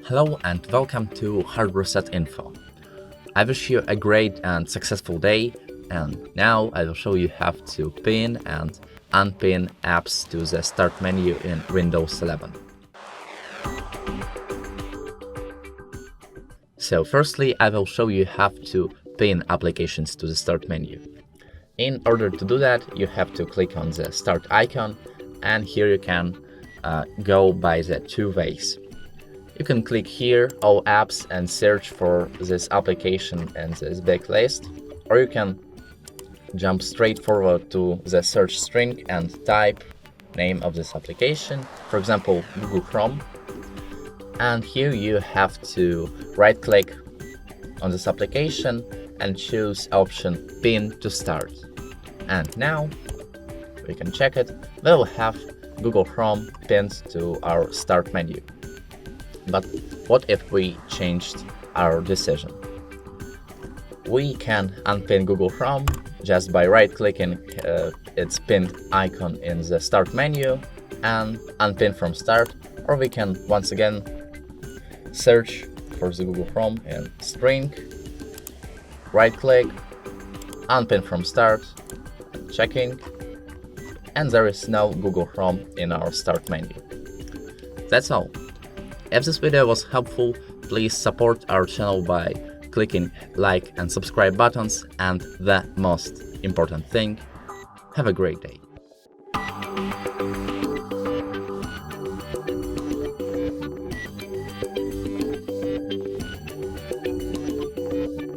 Hello and welcome to HardReset.Info. I wish you a great and successful day, and now I will show you how to pin and unpin apps to the start menu in Windows 11. So firstly, I will show you how to pin applications to the start menu. In order to do that, you have to click on the start icon, and here you can go by the two ways. You can click here, all apps, and search for this application in this big list, or you can jump straight forward to the search string and type name of this application, for example, Google Chrome. And here you have to right click on this application and choose option pin to start. And now we can check it. We will have Google Chrome pinned to our start menu. But what if we changed our decision? We can unpin Google Chrome just by right-clicking its pinned icon in the start menu and unpin from start, or we can once again search for the Google Chrome in string, right-click, unpin from start, checking, and there is no Google Chrome in our start menu. That's all. If this video was helpful, please support our channel by clicking like and subscribe buttons, and the most important thing, have a great day.